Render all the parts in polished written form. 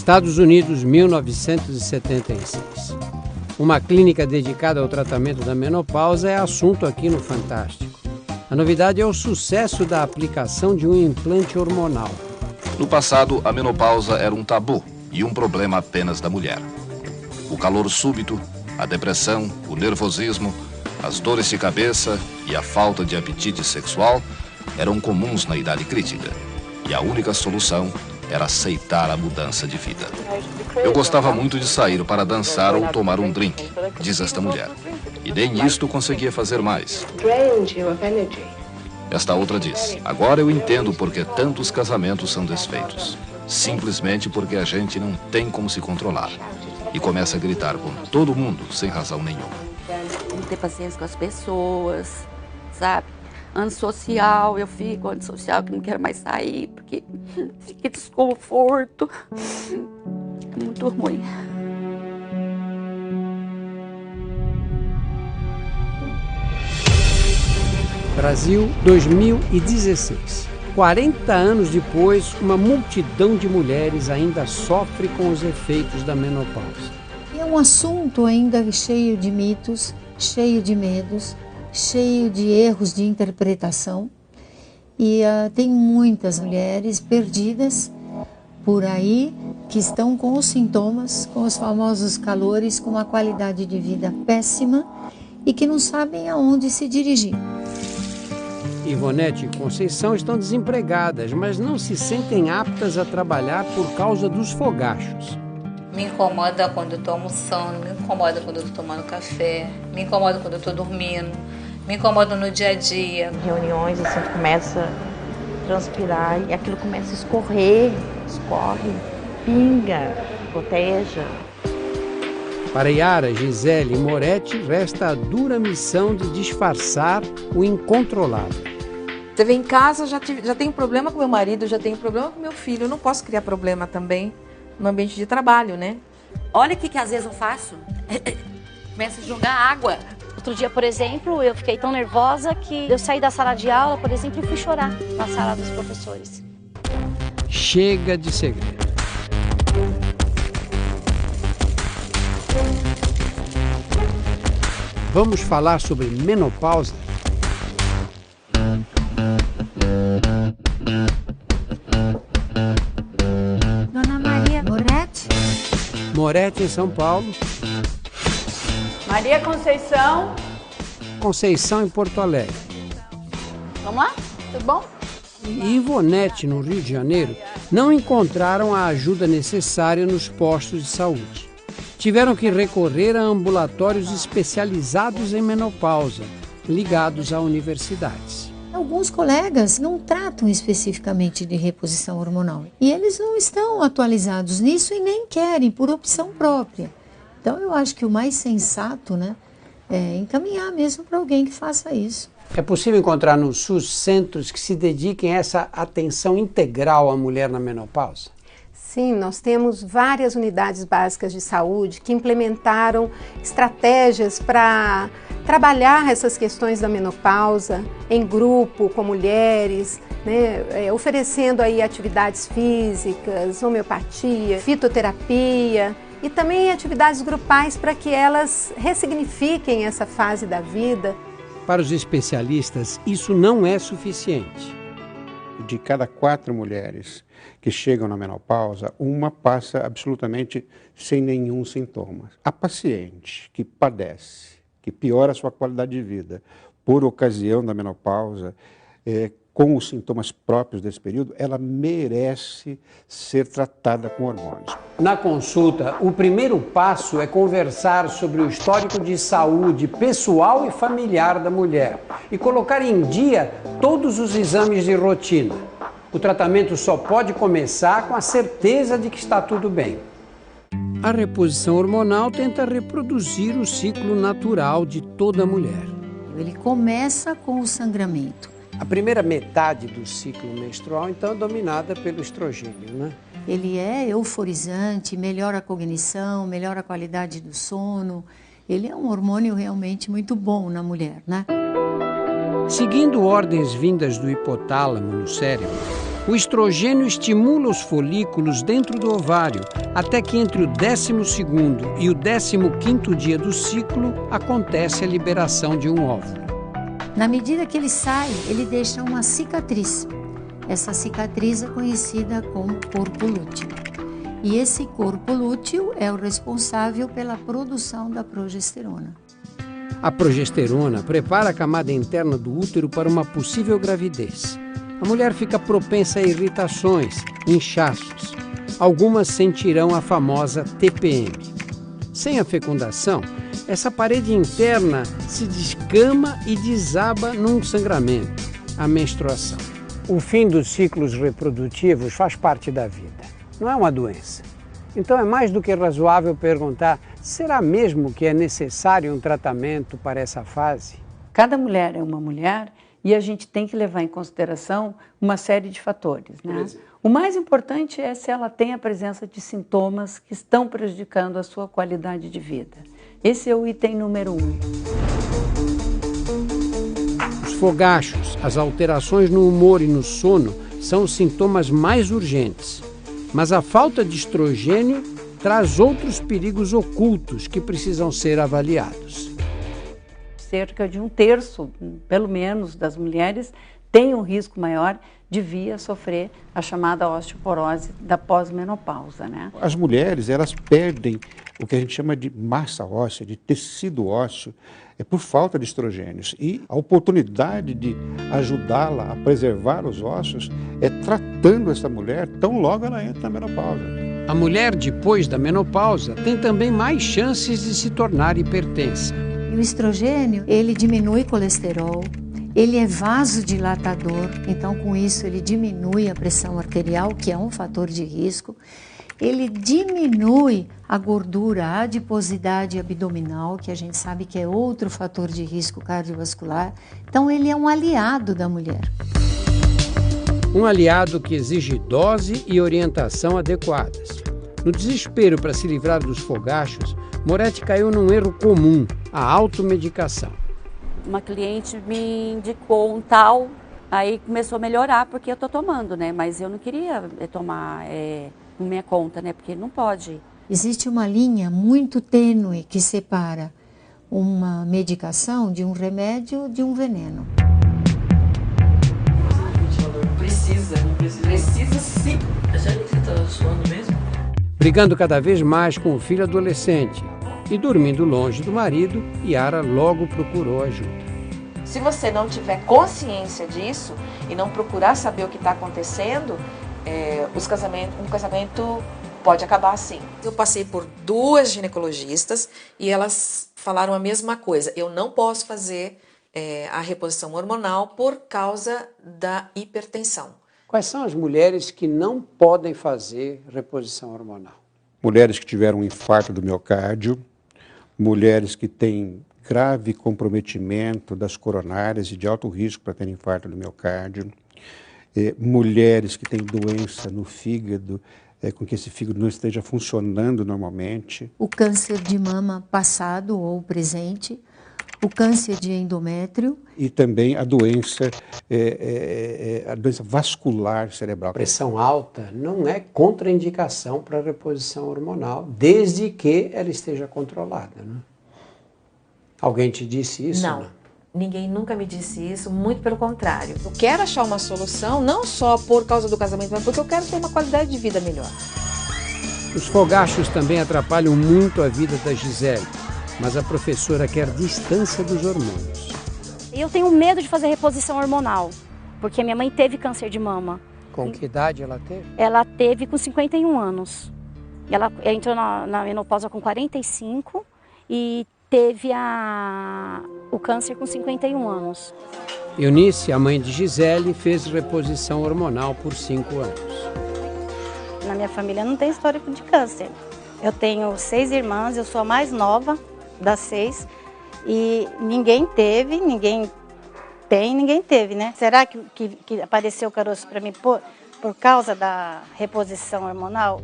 Estados Unidos, 1976. Uma clínica dedicada ao tratamento da menopausa é assunto aqui no Fantástico. A novidade é o sucesso da aplicação de um implante hormonal. No passado, a menopausa era um tabu e um problema apenas da mulher. O calor súbito, a depressão, o nervosismo, as dores de cabeça e a falta de apetite sexual eram comuns na idade crítica. E a única solução era aceitar a mudança de vida. Eu gostava muito de sair para dançar ou tomar um drink, diz esta mulher. E nem isto conseguia fazer mais. Esta outra diz, agora eu entendo por que tantos casamentos são desfeitos. Simplesmente porque a gente não tem como se controlar. E começa a gritar com todo mundo, sem razão nenhuma. Não ter paciência com as pessoas, sabe? Antissocial, eu fico antissocial, que não quero mais sair, porque fica desconforto. Muito ruim. Brasil, 2016. 40 anos depois, uma multidão de mulheres ainda sofre com os efeitos da menopausa. É um assunto ainda cheio de mitos, cheio de medos, cheio de erros de interpretação. E tem muitas mulheres perdidas por aí que estão com os sintomas, com os famosos calores, com uma qualidade de vida péssima e que não sabem aonde se dirigir. Ivonete e Conceição estão desempregadas, mas não se sentem aptas a trabalhar por causa dos fogachos. Me incomoda quando eu estou almoçando, me incomoda quando eu estou tomando café, me incomoda quando eu estou dormindo, me incomoda no dia a dia. Em reuniões, assim, tu começa a transpirar e aquilo começa a escorrer, escorre, pinga, goteja. Para Yara, Gisele e Moretti, resta a dura missão de disfarçar o incontrolável. Você vem em casa, já tenho problema com meu marido, já tenho problema com meu filho, eu não posso criar problema também no ambiente de trabalho, né? Olha o que às vezes eu faço. Começo a jogar água. Outro dia, por exemplo, eu fiquei tão nervosa que eu saí da sala de aula, por exemplo, e fui chorar na sala dos professores. Chega de segredo. Vamos falar sobre menopausa? Dona Maria Moretti? Moretti, em São Paulo. Maria Conceição. Conceição, em Porto Alegre. Vamos lá? Tudo bom? E Ivonete, no Rio de Janeiro, não encontraram a ajuda necessária nos postos de saúde. Tiveram que recorrer a ambulatórios especializados em menopausa, ligados a universidades. Alguns colegas não tratam especificamente de reposição hormonal. E eles não estão atualizados nisso e nem querem, por opção própria. Então eu acho que o mais sensato, né, é encaminhar mesmo para alguém que faça isso. É possível encontrar no SUS centros que se dediquem a essa atenção integral à mulher na menopausa? Sim, nós temos várias unidades básicas de saúde que implementaram estratégias para trabalhar essas questões da menopausa em grupo, com mulheres, né, oferecendo aí atividades físicas, homeopatia, fitoterapia e também atividades grupais para que elas ressignifiquem essa fase da vida. Para os especialistas, isso não é suficiente. De cada 4 mulheres que chegam na menopausa, uma passa absolutamente sem nenhum sintoma. A paciente que padece, que piora a sua qualidade de vida por ocasião da menopausa, com os sintomas próprios desse período, ela merece ser tratada com hormônios. Na consulta, o primeiro passo é conversar sobre o histórico de saúde pessoal e familiar da mulher e colocar em dia todos os exames de rotina. O tratamento só pode começar com a certeza de que está tudo bem. A reposição hormonal tenta reproduzir o ciclo natural de toda mulher. Ele começa com o sangramento. A primeira metade do ciclo menstrual, então, é dominada pelo estrogênio, né? Ele é euforizante, melhora a cognição, melhora a qualidade do sono. Ele é um hormônio realmente muito bom na mulher, né? Seguindo ordens vindas do hipotálamo no cérebro, O estrogênio estimula os folículos dentro do ovário, até que entre o 12º e o 15º dia do ciclo acontece a liberação de um óvulo. Na medida que ele sai, ele deixa uma cicatriz. Essa cicatriz é conhecida como corpo lúteo. E esse corpo lúteo é o responsável pela produção da progesterona. A progesterona prepara a camada interna do útero para uma possível gravidez. A mulher fica propensa a irritações, inchaços. Algumas sentirão a famosa TPM. Sem a fecundação, essa parede interna se descama e desaba num sangramento, a menstruação. O fim dos ciclos reprodutivos faz parte da vida, não é uma doença. Então é mais do que razoável perguntar, será mesmo que é necessário um tratamento para essa fase? Cada mulher é uma mulher e a gente tem que levar em consideração uma série de fatores, né? O mais importante é se ela tem a presença de sintomas que estão prejudicando a sua qualidade de vida. Esse é o item número 1. Os fogachos, as alterações no humor e no sono são os sintomas mais urgentes. Mas a falta de estrogênio traz outros perigos ocultos que precisam ser avaliados. Cerca de 1/3, pelo menos, das mulheres tem um risco maior de vir a sofrer a chamada osteoporose da pós-menopausa, né? As mulheres, elas perdem o que a gente chama de massa óssea, de tecido ósseo, por falta de estrogênios. E a oportunidade de ajudá-la a preservar os ossos é tratando essa mulher tão logo ela entra na menopausa. A mulher depois da menopausa tem também mais chances de se tornar hipertensa. E o estrogênio, ele diminui colesterol, ele é vasodilatador, então com isso ele diminui a pressão arterial, que é um fator de risco. Ele diminui a gordura, a adiposidade abdominal, que a gente sabe que é outro fator de risco cardiovascular. Então ele é um aliado da mulher. Um aliado que exige dose e orientação adequadas. No desespero para se livrar dos fogachos, Moretti caiu num erro comum, a automedicação. Uma cliente me indicou um tal, aí começou a melhorar porque eu estou tomando, né? Mas eu não queria tomar por minha conta, né? Porque não pode. Existe uma linha muito tênue que separa uma medicação de um remédio de um veneno. Precisa sim. Já que você está suando mesmo? Brigando cada vez mais com o filho adolescente e dormindo longe do marido, Yara logo procurou ajuda. Se você não tiver consciência disso e não procurar saber o que está acontecendo, um casamento pode acabar assim. Eu passei por 2 ginecologistas e elas falaram a mesma coisa. Eu não posso fazer a reposição hormonal por causa da hipertensão. Quais são as mulheres que não podem fazer reposição hormonal? Mulheres que tiveram um infarto do miocárdio, mulheres que têm grave comprometimento das coronárias e de alto risco para ter infarto do miocárdio, mulheres que têm doença no fígado, com que esse fígado não esteja funcionando normalmente. O câncer de mama passado ou presente, o câncer de endométrio. E também a doença vascular cerebral. Pressão alta não é contraindicação para reposição hormonal, desde que ela esteja controlada, né? Alguém te disse isso? Não. Ninguém nunca me disse isso, muito pelo contrário. Eu quero achar uma solução, não só por causa do casamento, mas porque eu quero ter uma qualidade de vida melhor. Os fogachos também atrapalham muito a vida da Gisele, mas a professora quer distância dos hormônios. Eu tenho medo de fazer reposição hormonal, porque minha mãe teve câncer de mama. Com que idade ela teve? Ela teve com 51 anos. Ela entrou na menopausa com 45 e teve o câncer com 51 anos. Eunice, a mãe de Gisele, fez reposição hormonal por 5 anos. Na minha família não tem histórico de câncer. Eu tenho 6 irmãs, eu sou a mais nova das 6 e ninguém teve, ninguém teve, né? Será que apareceu o caroço para mim por causa da reposição hormonal?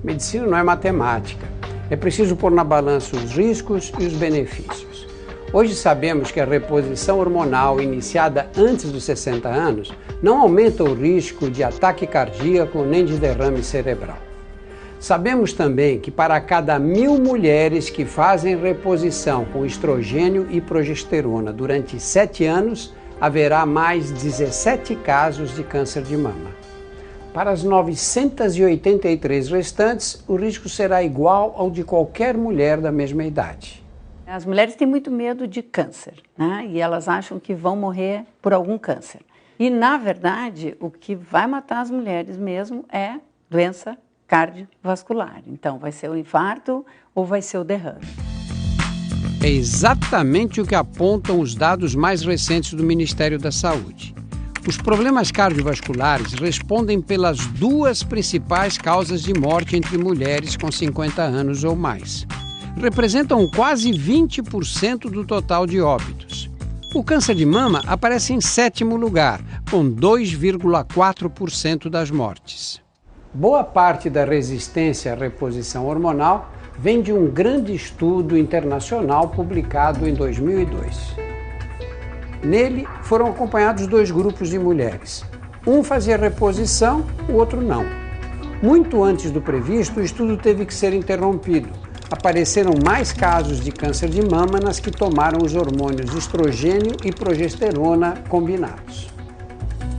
Medicina não é matemática. É preciso pôr na balança os riscos e os benefícios. Hoje sabemos que a reposição hormonal iniciada antes dos 60 anos não aumenta o risco de ataque cardíaco nem de derrame cerebral. Sabemos também que para cada 1000 mulheres que fazem reposição com estrogênio e progesterona durante 7 anos, haverá mais 17 casos de câncer de mama. Para as 983 restantes, o risco será igual ao de qualquer mulher da mesma idade. As mulheres têm muito medo de câncer, né? E elas acham que vão morrer por algum câncer. E, na verdade, o que vai matar as mulheres mesmo é doença cardiovascular. Então, vai ser o infarto ou vai ser o derrame. É exatamente o que apontam os dados mais recentes do Ministério da Saúde. Os problemas cardiovasculares respondem pelas 2 principais causas de morte entre mulheres com 50 anos ou mais. Representam quase 20% do total de óbitos. O câncer de mama aparece em 7º lugar, com 2,4% das mortes. Boa parte da resistência à reposição hormonal vem de um grande estudo internacional publicado em 2002. Nele foram acompanhados 2 grupos de mulheres. Um fazia reposição, o outro não. Muito antes do previsto, o estudo teve que ser interrompido. Apareceram mais casos de câncer de mama nas que tomaram os hormônios estrogênio e progesterona combinados.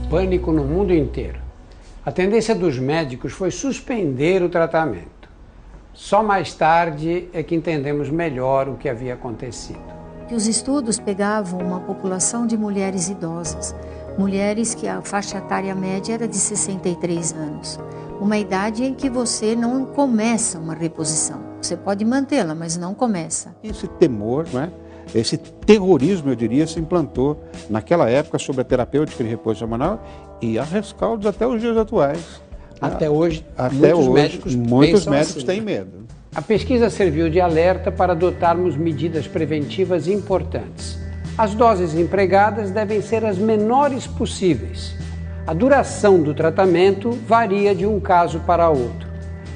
Pânico no mundo inteiro. A tendência dos médicos foi suspender o tratamento. Só mais tarde é que entendemos melhor o que havia acontecido. Os estudos pegavam uma população de mulheres idosas, mulheres que a faixa etária média era de 63 anos. Uma idade em que você não começa uma reposição. Você pode mantê-la, mas não começa. Esse temor, né? Esse terrorismo, eu diria, se implantou naquela época sobre a terapêutica de reposição hormonal e há rescaldos até os dias atuais. Até hoje, muitos médicos têm medo. A pesquisa serviu de alerta para adotarmos medidas preventivas importantes. As doses empregadas devem ser as menores possíveis. A duração do tratamento varia de um caso para outro.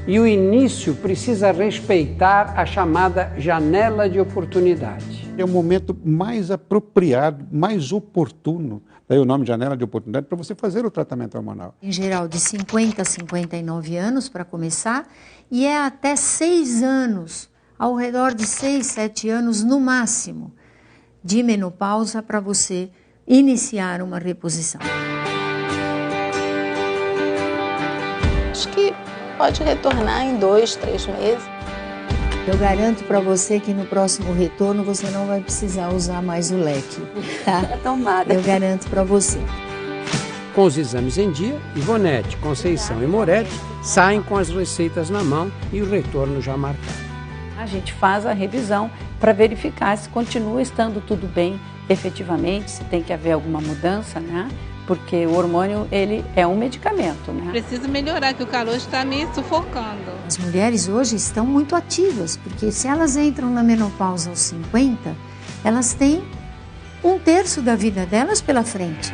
E o início precisa respeitar a chamada janela de oportunidade. É o momento mais apropriado, mais oportuno, daí o nome de janela de oportunidade, para você fazer o tratamento hormonal. Em geral, de 50 a 59 anos para começar, e é até 6 anos, ao redor de 6, 7 anos no máximo, de menopausa para você iniciar uma reposição. Acho que pode retornar em 2, 3 meses. Eu garanto para você que no próximo retorno você não vai precisar usar mais o leque, tá? Tomara. Eu garanto para você. Com os exames em dia, Ivonete, Conceição e Moretti saem com as receitas na mão e o retorno já marcado. A gente faz a revisão para verificar se continua estando tudo bem efetivamente, se tem que haver alguma mudança, né? Porque o hormônio, ele é um medicamento, né? Preciso melhorar, que o calor está me sufocando. As mulheres hoje estão muito ativas, porque se elas entram na menopausa aos 50, elas têm 1/3 da vida delas pela frente.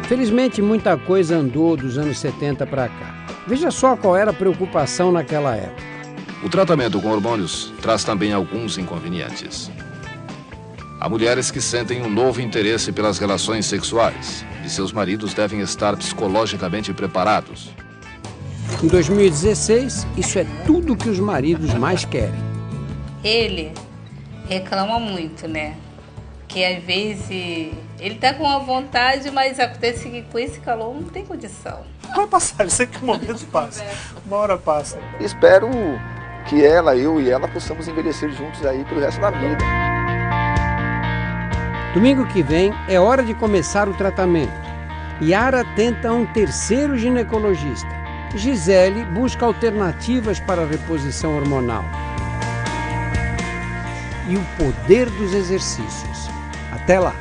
Felizmente, muita coisa andou dos anos 70 para cá. Veja só qual era a preocupação naquela época. O tratamento com hormônios traz também alguns inconvenientes. Há mulheres que sentem um novo interesse pelas relações sexuais e seus maridos devem estar psicologicamente preparados. Em 2016, isso é tudo que os maridos mais querem. Ele reclama muito, né? Que às vezes ele tá com uma vontade, mas acontece que com esse calor não tem condição. Vai passar, eu sei que o momento passa. Uma hora passa. Espero que eu e ela possamos envelhecer juntos aí pelo resto da vida. Domingo que vem é hora de começar o tratamento. Yara tenta um 3º ginecologista. Gisele busca alternativas para a reposição hormonal. E o poder dos exercícios. Até lá!